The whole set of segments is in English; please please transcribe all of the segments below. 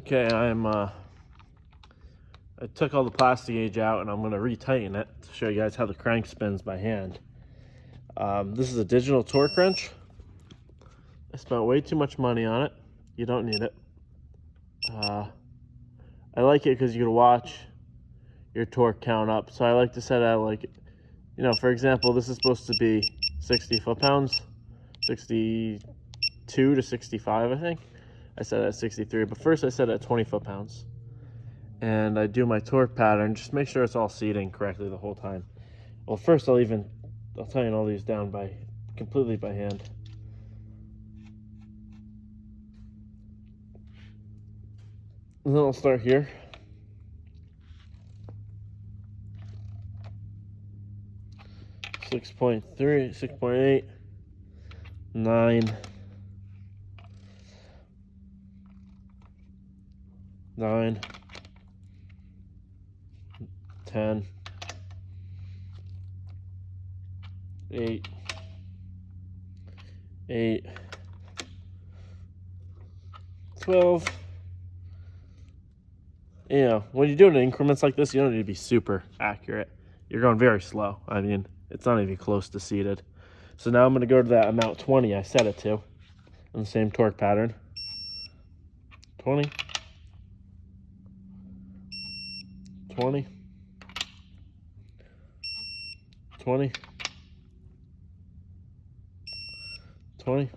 Okay, I took all the plastic gauge out and I'm going to retighten it to show you guys how the crank spins by hand. This is a digital torque wrench. I spent way too much money on it. You don't need it. I like it because you can watch your torque count up. So I like to set it like, you know, for example, this is supposed to be 60 foot-pounds, 62 to 65, I think. I set it at 63, but first I set it at 20 foot-pounds. And I do my torque pattern, just make sure it's all seating correctly the whole time. Well, first I'll tighten all these down completely by hand. And then I'll start here. Six point 6.8, 9, 9, 10, 8, 8, 12. You know, when you're doing increments like this, you don't need to be super accurate. You're going very slow. I mean, it's not even close to seated. So now I'm going to go to that amount 20 I set it to in the same torque pattern. 20, 20, 20, 20,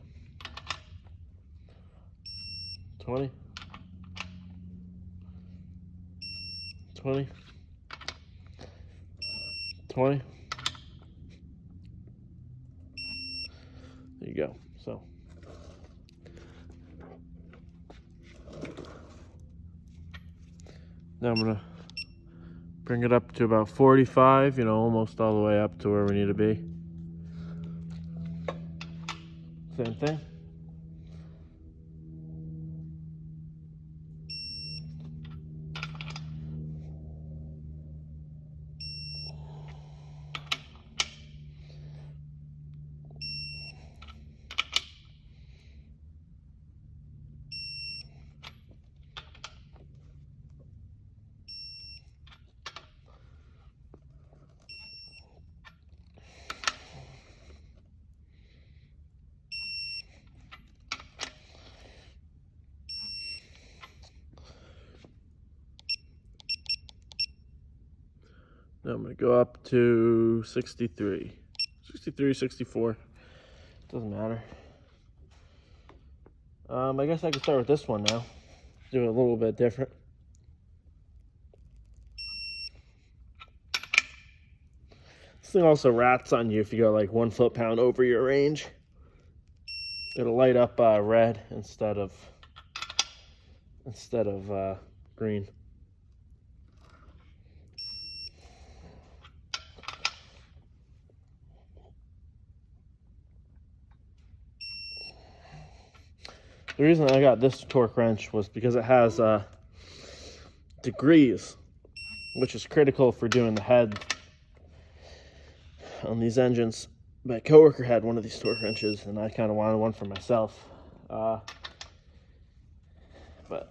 20, 20, 20. There you go. So now I'm gonna bring it up to about 45, you know, almost all the way up to where we need to be. Same thing. Now I'm going to go up to 63, 64. Doesn't matter. I guess I can start with this one now. Do it a little bit different. This thing also rats on you if you go like 1 foot-pound over your range. It'll light up red instead of green. The reason I got this torque wrench was because it has degrees, which is critical for doing the head on these engines. My coworker had one of these torque wrenches, and I kind of wanted one for myself. But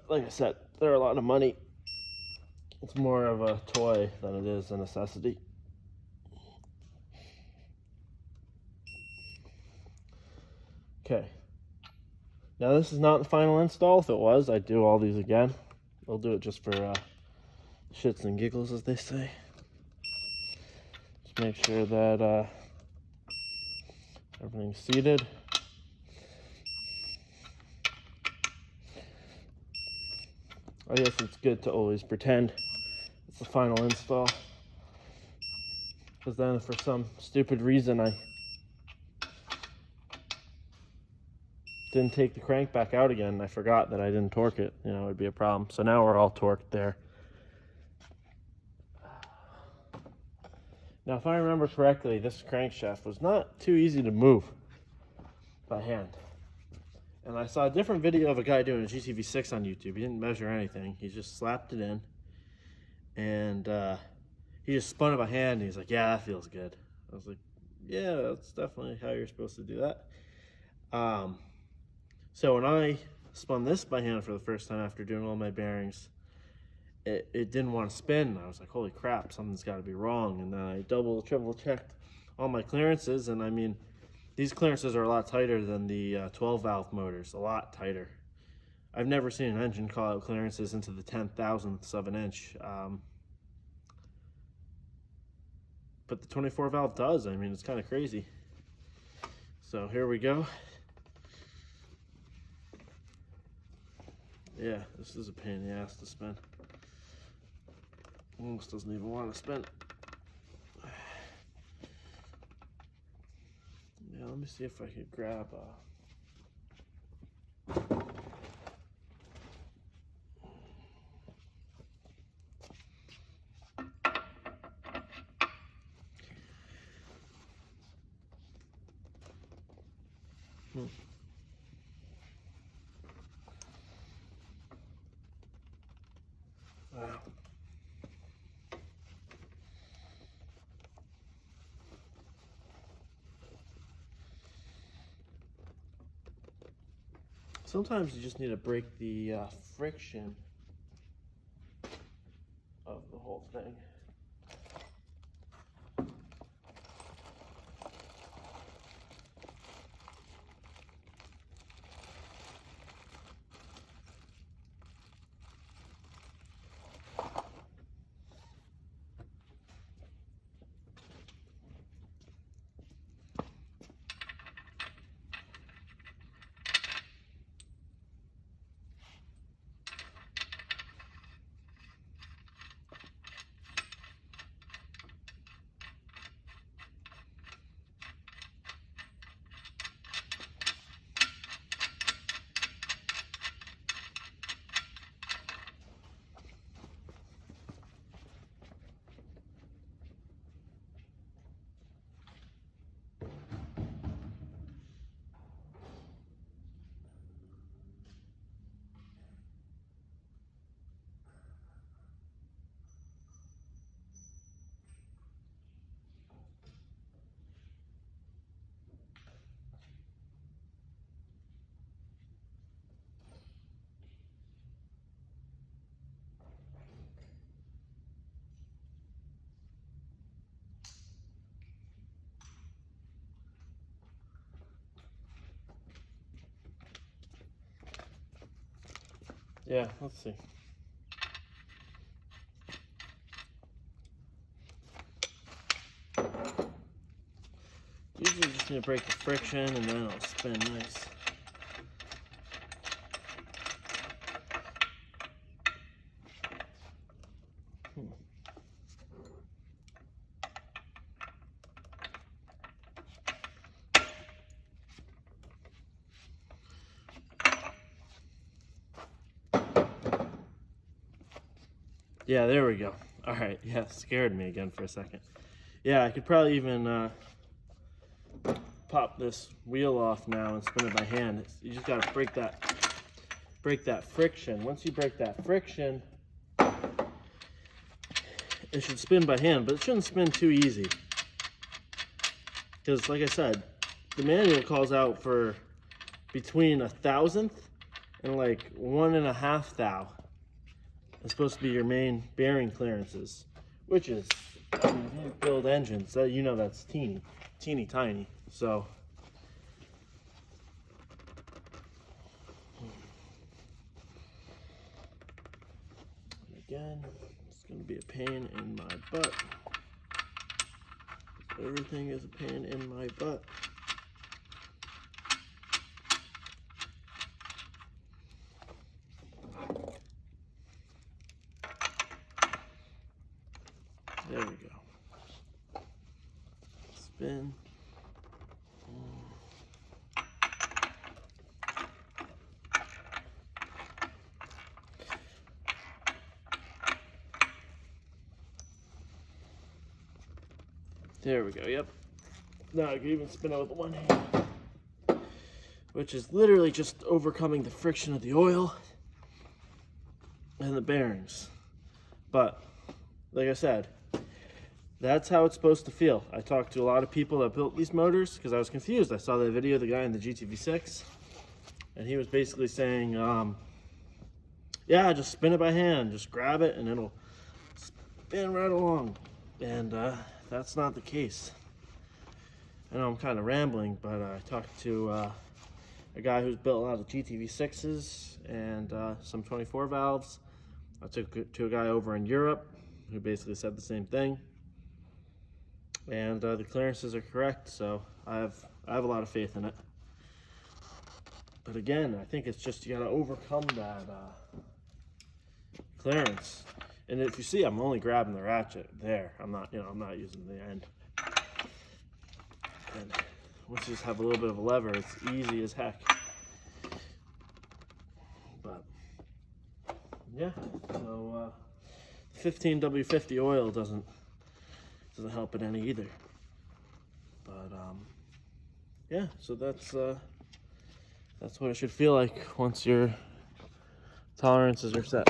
like I said, they're a lot of money. It's more of a toy than it is a necessity. Okay. Now this is not the final install. If it was, I'd do all these again. I'll do it just for shits and giggles, as they say. Just make sure that everything's seated. I guess it's good to always pretend it's the final install, because then if for some stupid reason I didn't take the crank back out again and I forgot that I didn't torque it, you know, it would be a problem. So now we're all torqued there. Now, if I remember correctly, this crankshaft was not too easy to move by hand. And I saw a different video of a guy doing a GTV6 on YouTube. He didn't measure anything. He just slapped it in, and he just spun it by hand, and he's like, yeah, that feels good. I was like, yeah, that's definitely how you're supposed to do that. So when I spun this by hand for the first time after doing all my bearings, it didn't want to spin. I was like, holy crap, something's got to be wrong. And then I double, triple checked all my clearances, and I mean, these clearances are a lot tighter than the 12 valve motors, a lot tighter. I've never seen an engine call out clearances into the 10,000ths of an inch. But the 24 valve does. I mean, it's kind of crazy. So here we go. Yeah, this is a pain in the ass to spin. Almost doesn't even want to spin. Yeah, let me see if I could grab wow. Sometimes you just need to break the friction of the whole thing. Yeah, let's see. Usually you just need to break the friction and then it'll spin nice. Yeah, there we go. All right, yeah, scared me again for a second. Yeah, I could probably even pop this wheel off now and spin it by hand. You just gotta break that friction. Once you break that friction, it should spin by hand, but it shouldn't spin too easy. Because like I said, the manual calls out for between 1,000th and like 1.5 thou. It's supposed to be your main bearing clearances, which is, I mean, if you build engines, you know that's teeny tiny. So again, it's going to be a pain in my butt. Everything is a pain in my butt. There we go. Spin. There we go, yep. Now I can even spin it with one hand, which is literally just overcoming the friction of the oil and the bearings. But, like I said, that's how it's supposed to feel. I talked to a lot of people that built these motors because I was confused. I saw the video of the guy in the GTV6 And he was basically saying, yeah, just spin it by hand, just grab it and it'll spin right along. And that's not the case. I know I'm kind of rambling, but I talked to a guy who's built a lot of GTV6s and some 24 valves. I took it to a guy over in Europe who basically said the same thing. And the clearances are correct, so I have a lot of faith in it. But again, I think it's just you gotta overcome that clearance. And if you see, I'm only grabbing the ratchet there. I'm not using the end. And once you just have a little bit of a lever, it's easy as heck. But yeah, so 15W50 oil doesn't help it any either. But yeah, so that's what it should feel like once your tolerances are set.